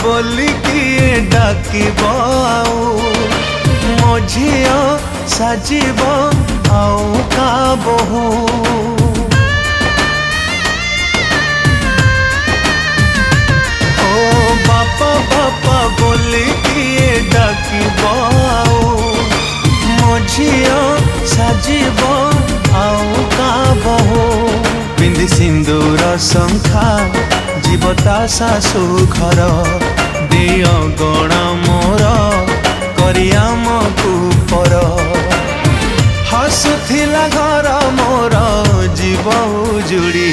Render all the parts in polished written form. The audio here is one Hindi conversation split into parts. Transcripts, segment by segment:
बोली किए डाकिब मो झिया साजिब आउ का बहु बापा बापा बोली किए डाकिब मो झिया साजिब आउ का बहु पिंधि सिंदूर शंखा जीवता सासु घर दिय गण मोर करियाम कुपर हसुथिला घर मोर जीव उजुड़ी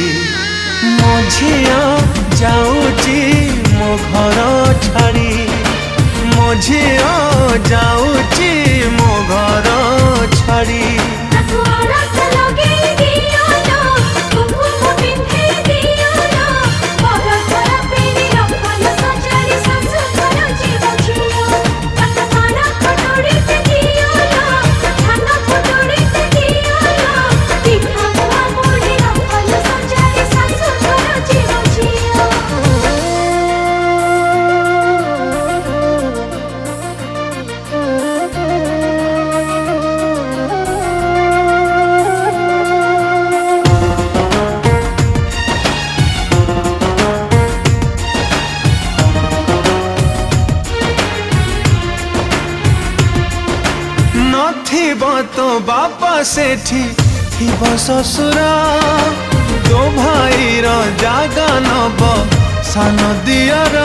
मो झिया जाऊची मो घर छाड़ी मो झिया जाऊची मो घर छाड़ी तो बापा सेठी थिब ससुरा तो भाईर जागा नब सान दियर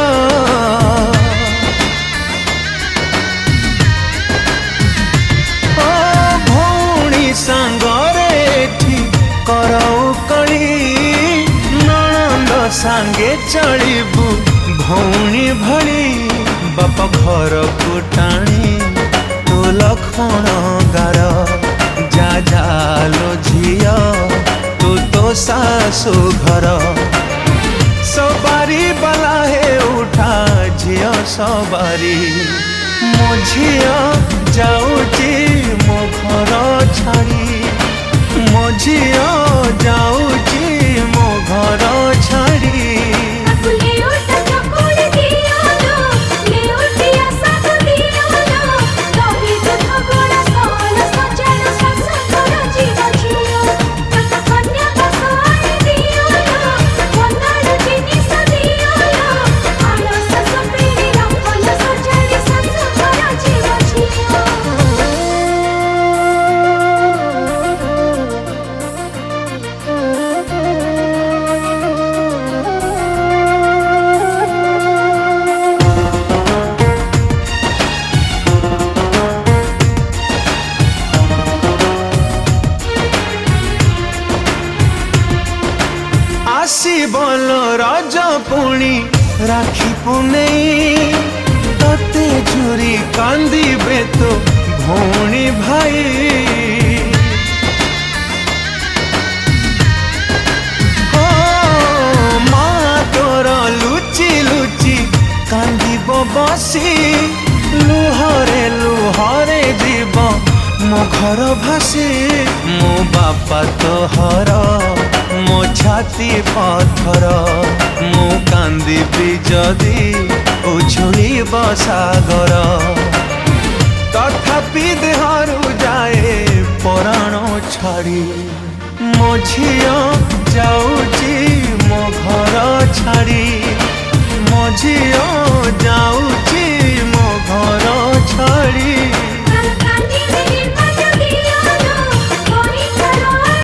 भौणी सांगरे एठी करौ कली नणंद सांगे चलिबू भौणी भली बापा घर को टाणी तो लखण गार जा जालो झिया तो सासु घर सवारी बला है उठा झिया सवारी मो झिया जाऊची मो घर छाड़ी मो झिया जाऊची मो घर छाड़ी बोलो राजा पुणी राखी पुने तते झुरी कांदीबे तो भौणी भाई माँ तोर लुचि लुचि कांदीब बसी लुहरे जीव मो घर भासी मो बापा तोहर मो छाती पत्थर मु कांदी जदि उछुड़ब सागर तथापि देहरु जाए पराण छाड़ी मो झिया जाऊची मो घर छाड़ी मो झिया